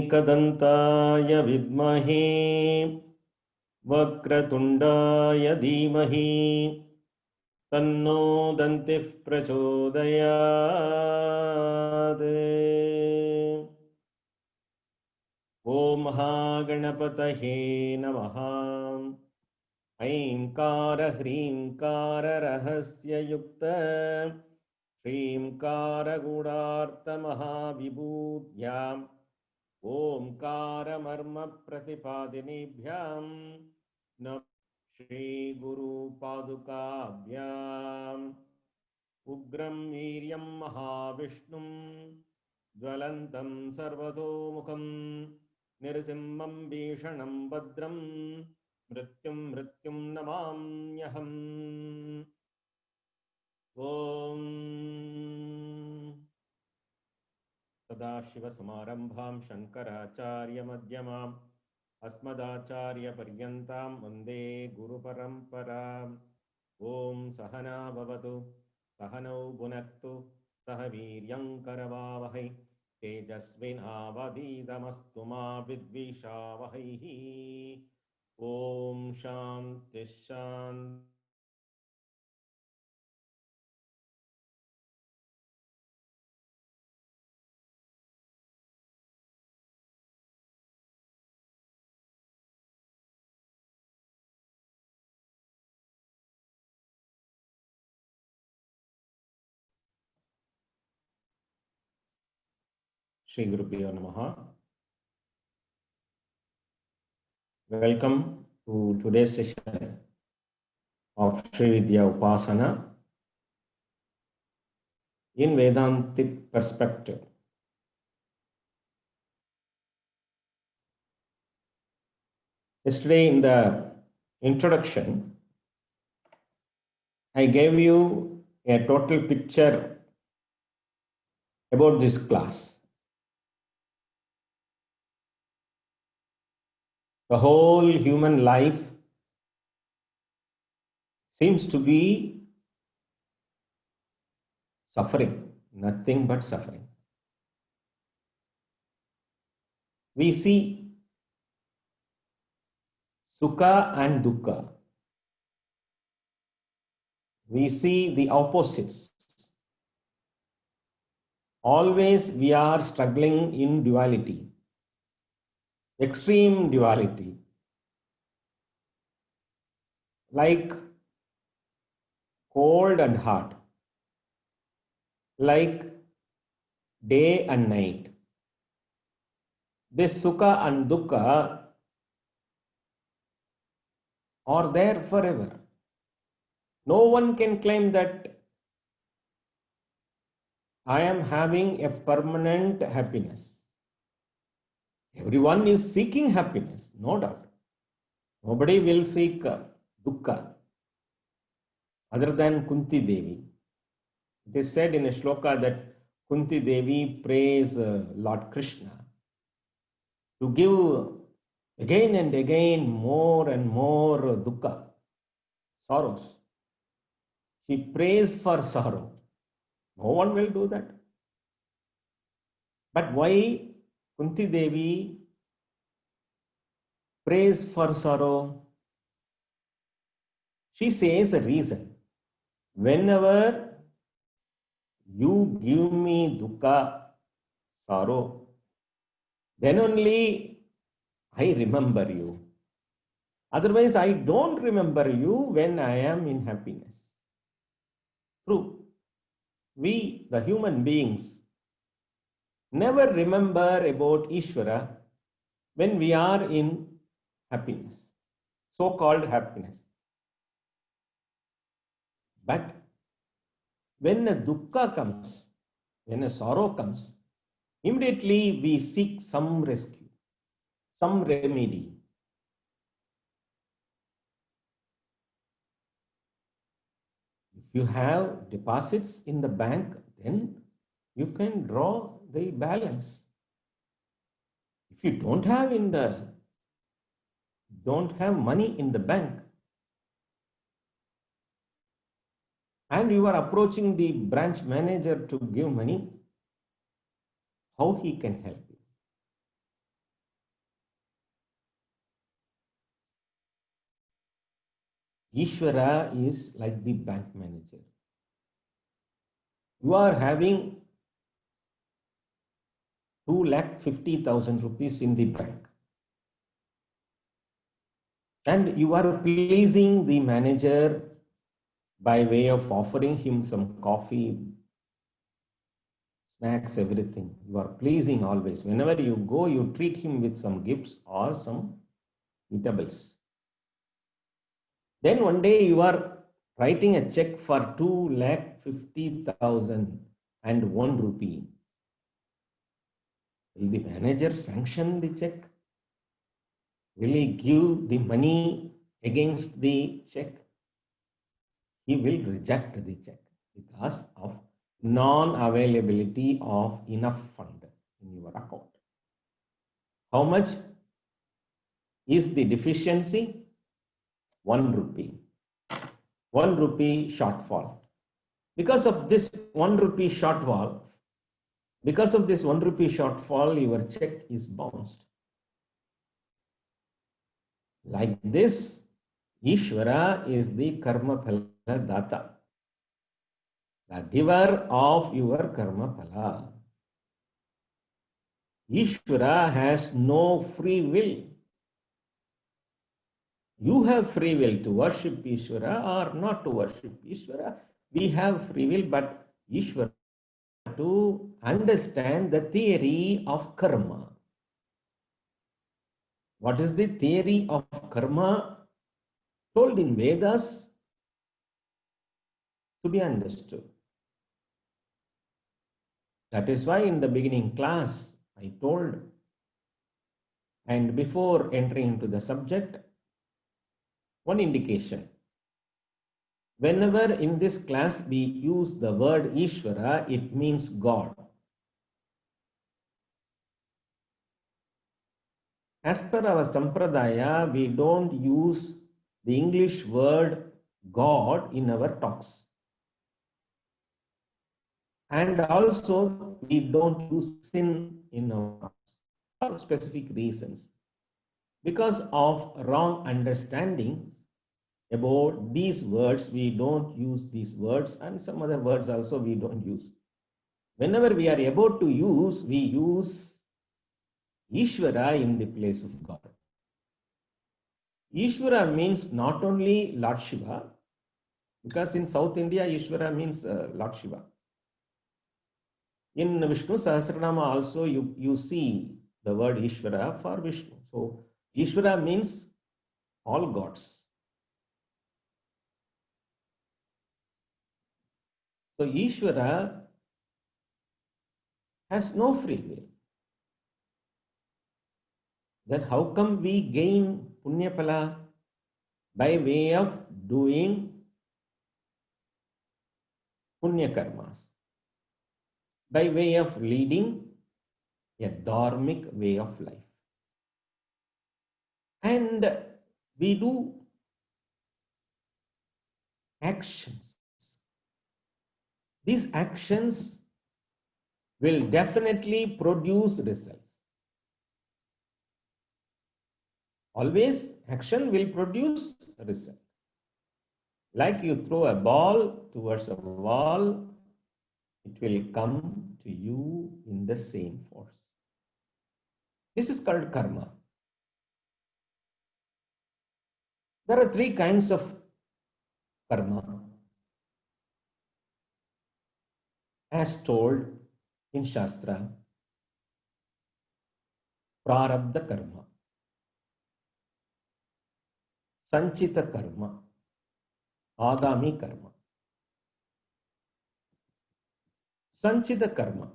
एकदन्ताय विद्महे वक्रतुण्डाय धीमहि तन्नो दन्तिः प्रचोदयात्। ॐ महागणपतये नमः। ऐंकार ह्रींकार रहस्ययुक्त श्रींकार गुणार्तमहाविभूत्याम् ओंकार मर्म प्रतिपादिनीभ्यां नमः। श्रीगुरुपादुकाभ्याम् उग्रं वीर्यं महाविष्णुं ज्वलन्तं सर्वतोमुखं नृसिंहं भीषणं भद्रं मृत्युं नमाम्यहम्। ॐ सदाशिवसमारम्भां शङ्कराचार्यमध्यमाम् अस्मदाचार्यपर्यन्तां वन्दे गुरुपरम्पराम्। ॐ सहना भवतु सहनौ भुनक्तु सह वीर्यं करवावहै तेजस्विनावधीतमस्तु मा विद्विषावहैः। ॐ शान्ति शान्ति। Shri Gurubhyo Namaha. Welcome to today's session of Sri Vidya Upasana in Vedantic perspective. Yesterday in the introduction, I gave you a total picture about this class. The whole human life seems to be suffering, nothing but suffering. We see Sukha and Dukkha. We see the opposites. Always we are struggling in duality, extreme duality, like cold and hot, like day and night. This Sukha and Dukkha are there forever. No one can claim that I am having a permanent happiness. Everyone is seeking happiness, no doubt. Nobody will seek Dukkha other than Kunti Devi. It is said in a shloka that Kunti Devi prays Lord Krishna to give again and again more and more Dukkha, sorrows. She prays for sorrow. No one will do that. But why Kunti Devi prays for sorrow? She says a reason. Whenever you give me dukkha, sorrow, then only I remember you. Otherwise, I don't remember you when I am in happiness. True. We, the human beings, never remember about Ishvara when we are in happiness, so-called happiness. But when a dukkha comes, when a sorrow comes, immediately we seek some rescue, some remedy. If you have deposits in the bank, then you can draw the balance. If you don't have money in the bank, and you are approaching the branch manager to give money, how he can help you? Ishvara is like the bank manager. You are having 2,50,000 rupees in the bank, and you are pleasing the manager by way of offering him some coffee, snacks, everything. You are pleasing always. Whenever you go, you treat him with some gifts or some eatables. Then one day you are writing a check for 2,50,001 rupee. Will the manager sanction the check? Will he give the money against the check? He will reject the check because of non-availability of enough fund in your account. How much is the deficiency? 1 rupee. 1 rupee shortfall. Because of this 1 rupee shortfall, your check is bounced. Like this, Ishvara is the karma phala data, the giver of your karma phala. Ishvara has no free will. You have free will to worship Ishvara or not to worship Ishvara. We have free will, but Ishvara to understand the theory of karma. What is the theory of karma? Told in Vedas to be understood. That is why in the beginning class I told, and before entering into the subject, one indication. Whenever in this class we use the word Ishvara, it means God. As per our Sampradaya, we don't use the English word God in our talks. And also, we don't use sin in our talks for specific reasons. Because of wrong understanding about these words, we don't use these words, and some other words also we don't use. Whenever we are about to use, we use Ishvara in the place of God. Ishvara means not only Lord Shiva, because in South India, Ishvara means Lord Shiva. In Vishnu Sahasranama also you see the word Ishvara for Vishnu. So Ishvara means all gods. So Ishvara has no free will. Then how come we gain Punya Phala? By way of doing Punya Karmas. By way of leading a dharmic way of life. And we do actions. These actions will definitely produce results. Always action will produce a result. Like you throw a ball towards a wall, it will come to you in the same force. This is called karma. There are 3 kinds of karma as told in Shastra. Prarabdha karma, Sanchita karma, Agami karma. Sanchita karma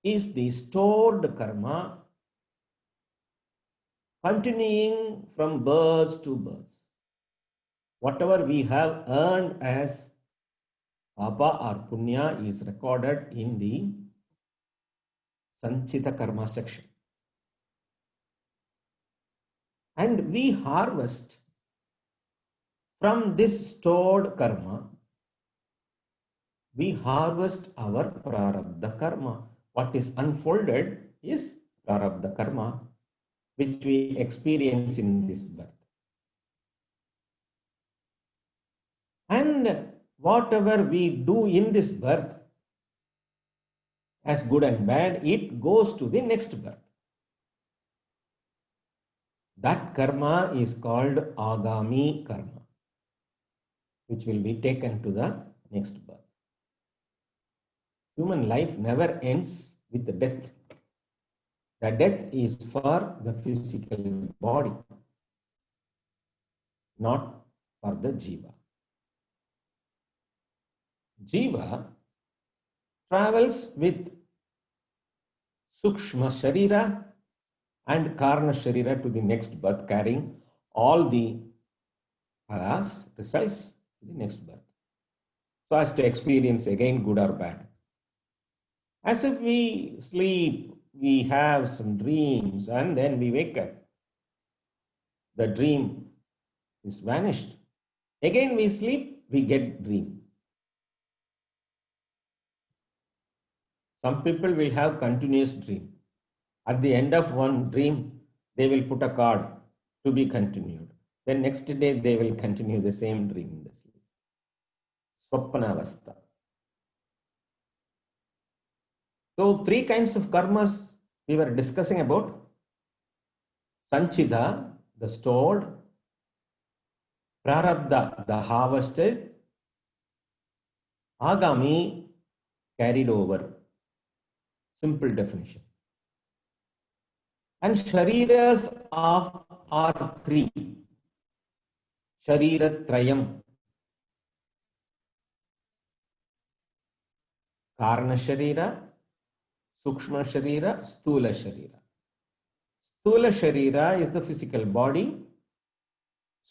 is the stored karma continuing from birth to birth. Whatever we have earned as Papa or Punya is recorded in the Sanchita karma section. And we harvest from this stored karma, we harvest our prarabdha karma. What is unfolded is prarabdha karma, which we experience in this birth. And whatever we do in this birth, as good and bad, it goes to the next birth. That karma is called agami karma, which will be taken to the next birth. Human life never ends with the death. The death is for the physical body, not for the jiva. Jiva travels with Sukshma Sharira and Karna Sharira to the next birth, carrying all the paras, results to the next birth, so as to experience again good or bad. As if we sleep, we have some dreams, and then we wake up. The dream is vanished. Again we sleep, we get dream. Some people will have continuous dream. At the end of one dream, they will put a card to be continued. Then next day they will continue the same dream in the sleep. Swapnavastha. So 3 kinds of karmas we were discussing about. Sanchida, the stored. Prarabdha, the harvested. Agami, carried over. Simple definition. And shariras are 3. Shariratrayam. Karna Sharira, Sukshma Sharira, Stula Sharira. Stula Sharira is the physical body.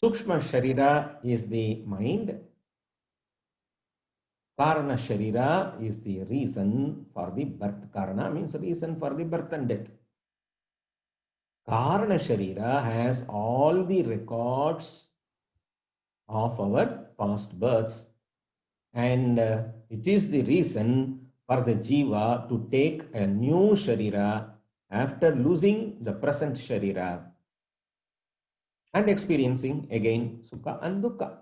Sukshma Sharira is the mind. Karna Sharira is the reason for the birth. Karna means reason for the birth and death. Karna Sharira has all the records of our past births, and it is the reason for the jiva to take a new Sharira after losing the present Sharira and experiencing again Sukha and Dukkha.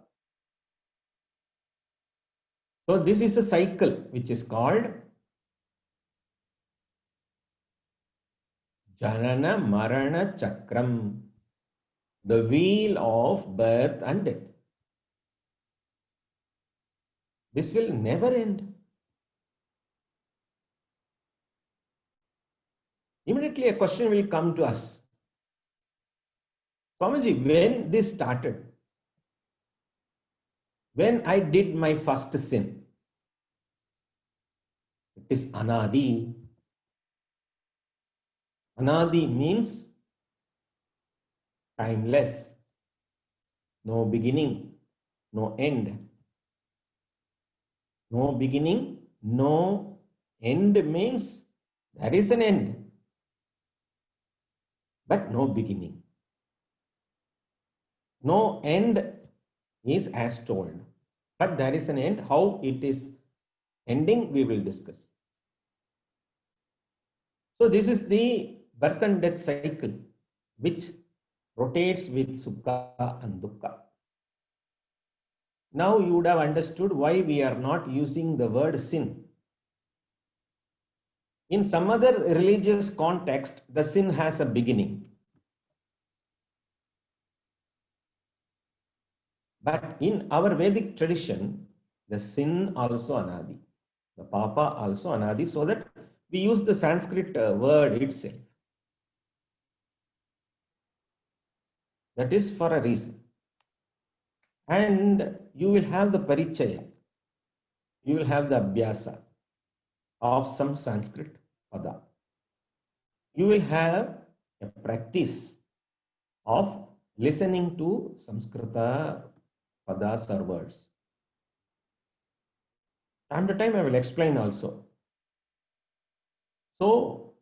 So this is a cycle which is called Janana Marana Chakram, the wheel of birth and death. This will never end. Immediately a question will come to us. Swamiji, when this started, when I did my first sin, it is Anadi. Anadi means timeless, no beginning, no end. No beginning, no end means there is an end, but no beginning. No end is as told, but there is an end. How it is ending, we will discuss. So this is the birth and death cycle, which rotates with Sukha and Dukkha. Now you would have understood why we are not using the word sin. In some other religious context, the sin has a beginning. But in our Vedic tradition, the sin also Anadi, the Papa also Anadi, so that we use the Sanskrit word itself. That is for a reason. And you will have the Parichaya, you will have the Abhyasa of some Sanskrit pada. You will have a practice of listening to Samskrita padas or words. Time to time I will explain also. So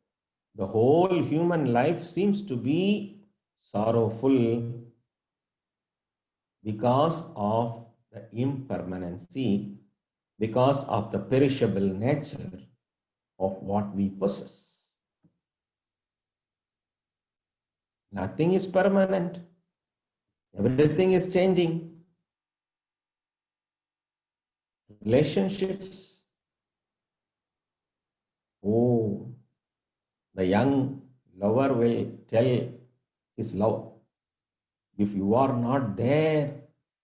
the whole human life seems to be sorrowful because of the impermanency, because of the perishable nature of what we possess. Nothing is permanent. Everything is changing. relationships. Oh, the young lover will tell his love, if you are not there,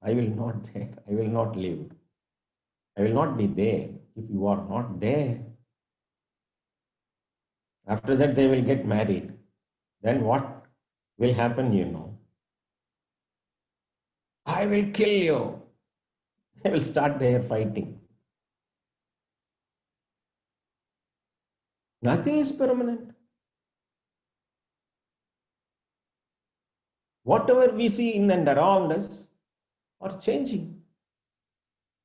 I will not there. I will not live. I will not be there if you are not there. After that, they will get married. Then what will happen, you know? I will kill you. They will start their fighting. Nothing is permanent. Whatever we see in and around us are changing.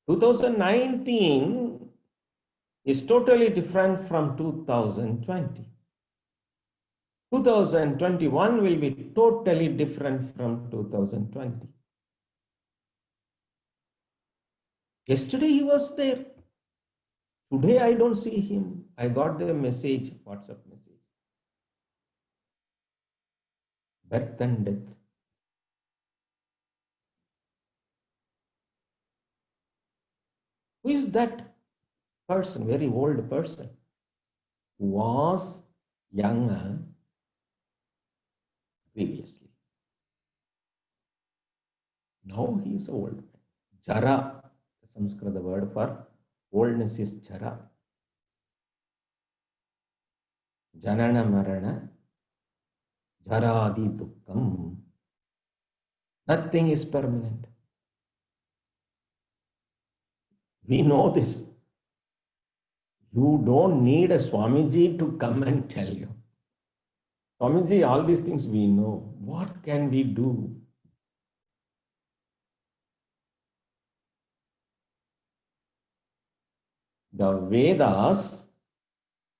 2019 is totally different from 2020. 2021 will be totally different from 2020. Yesterday he was there. Today I don't see him. I got the message, WhatsApp message. Birth and death. Who is that person, very old person, who was younger previously? Now he is old. Jara, the Sanskrit word for oldness is Jara. Janana Marana, Jaradi Dukkam. Nothing is permanent. We know this. You don't need a Swamiji to come and tell you. Swamiji, all these things we know. What can we do? The Vedas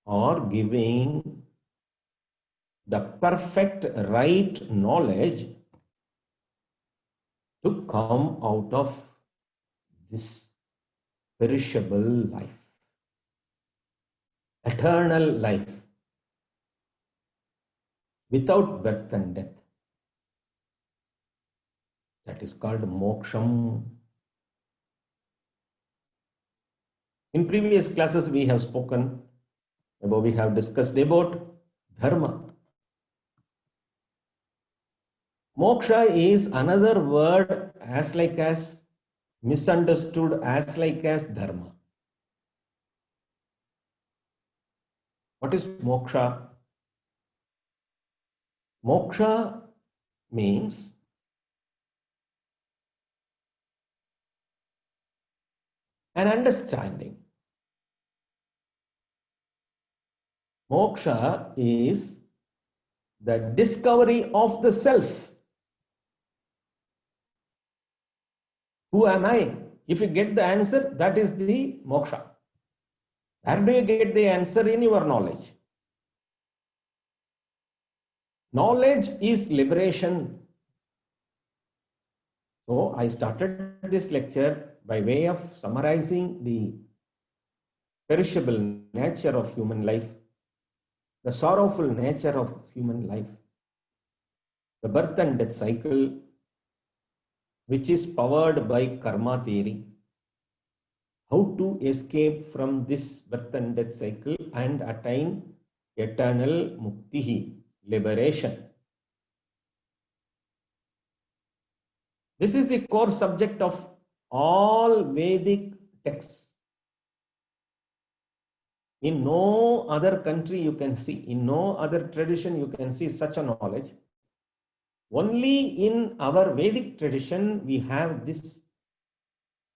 are giving the perfect right knowledge to come out of this perishable life, eternal life, without birth and death. That is called moksham. In previous classes, we have spoken about, we have discussed about dharma. Moksha is another word as like as misunderstood as like as dharma. What is moksha? Moksha means an understanding. Moksha is the discovery of the self. Who am I? If you get the answer, that is the moksha. Where do you get the answer? In your knowledge. Knowledge is liberation. So I started this lecture by way of summarizing the perishable nature of human life, the sorrowful nature of human life, the birth and death cycle, which is powered by karma theory, how to escape from this birth and death cycle and attain eternal mukti, liberation. This is the core subject of all Vedic texts. In no other country you can see, in no other tradition you can see such a knowledge. Only in our Vedic tradition we have this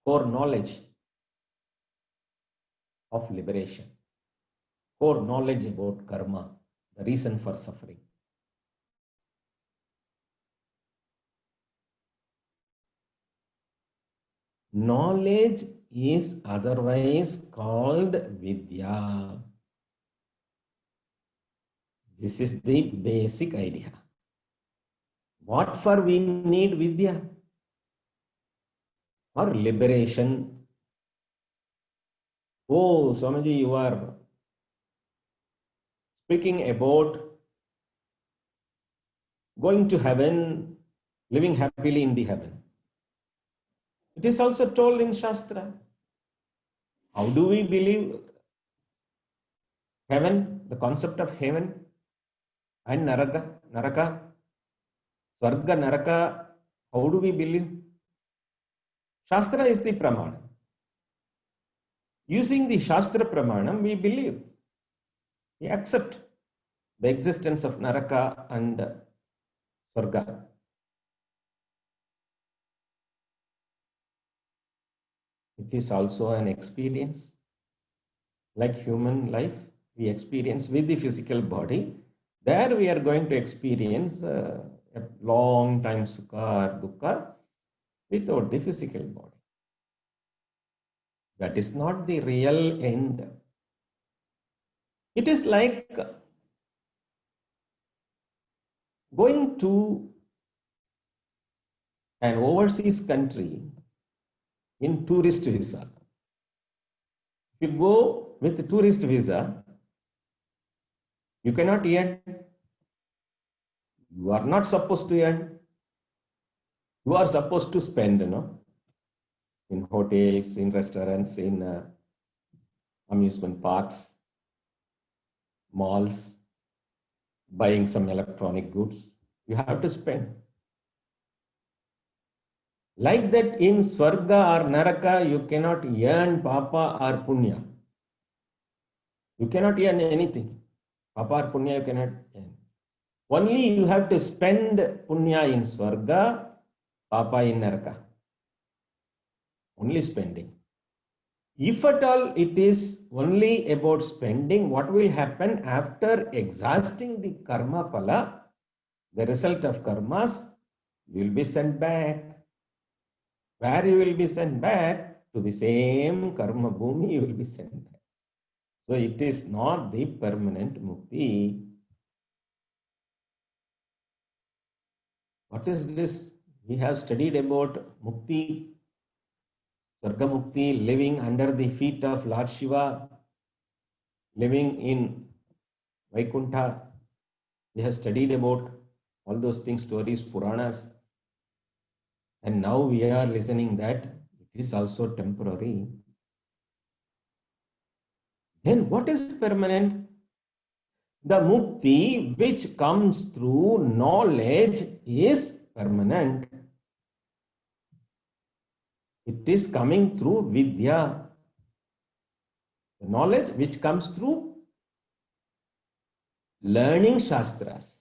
core knowledge of liberation, core knowledge about karma, the reason for suffering. Knowledge is otherwise called Vidya. This is the basic idea. What for we need Vidya? For liberation. Oh, Swamiji, you are speaking about going to heaven, living happily in the heaven. It is also told in Shastra. How do we believe heaven, the concept of heaven and naraka, swarga, naraka? How do we believe? Shastra is the pramana. Using the Shastra pramanam, we believe, we accept the existence of naraka and swarga. It is also an experience. Like human life, we experience with the physical body. There we are going to experience a long time sukha or dukkha without the physical body. That is not the real end. It is like going to an overseas country in tourist visa. If you go with tourist visa, you cannot earn. You are not supposed to earn. You are supposed to spend, in hotels, in restaurants, in amusement parks, malls, buying some electronic goods. You have to spend. Like that, in Swarga or Naraka, you cannot earn Papa or Punya. You cannot earn anything. Papa or Punya you cannot earn. Only you have to spend Punya in Swarga, Papa in Naraka. Only spending. If at all it is only about spending, what will happen after exhausting the karma phala, the result of karmas, you will be sent back. Where you will be sent back? To the same karma bhumi you will be sent back. So it is not the permanent mukti. What is this? We have studied about mukti, Sarga Mukti, living under the feet of Lord Shiva, living in Vaikuntha. We have studied about all those things, stories, Puranas. And now we are listening that it is also temporary. Then what is permanent? The mukti which comes through knowledge is permanent. It is coming through vidya. The knowledge which comes through learning shastras.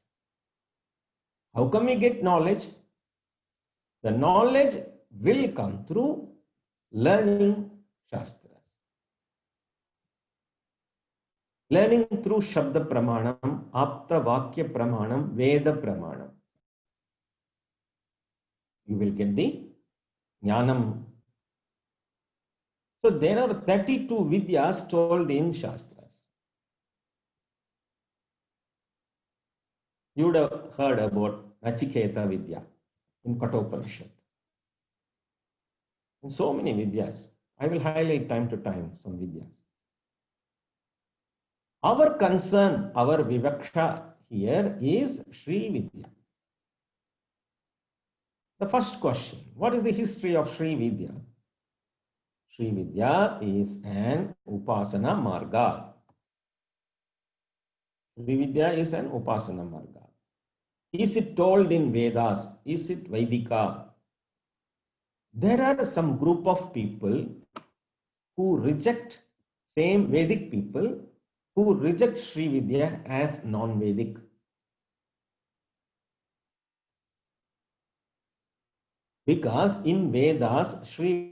How come we get knowledge? The knowledge will come through learning shastras. Learning through Shabda Pramanam, Apta Vakya Pramanam, Veda Pramanam. You will get the Jnanam. So there are 32 Vidyas told in Shastras. You would have heard about Nachiketa Vidya in Kathopanishad. And so many Vidyas. I will highlight time to time some Vidyas. Our concern, our Vivaksha here is Sri Vidya. The first question, what is the history of Sri Vidya? Sri Vidya is an Upasana Marga. Sri Vidya is an Upasana Marga. Is it told in Vedas? Is it Vaidika? There are some group of people who reject, same Vedic people, who reject Sri Vidya as non-Vedic. Because in Vedas, Sri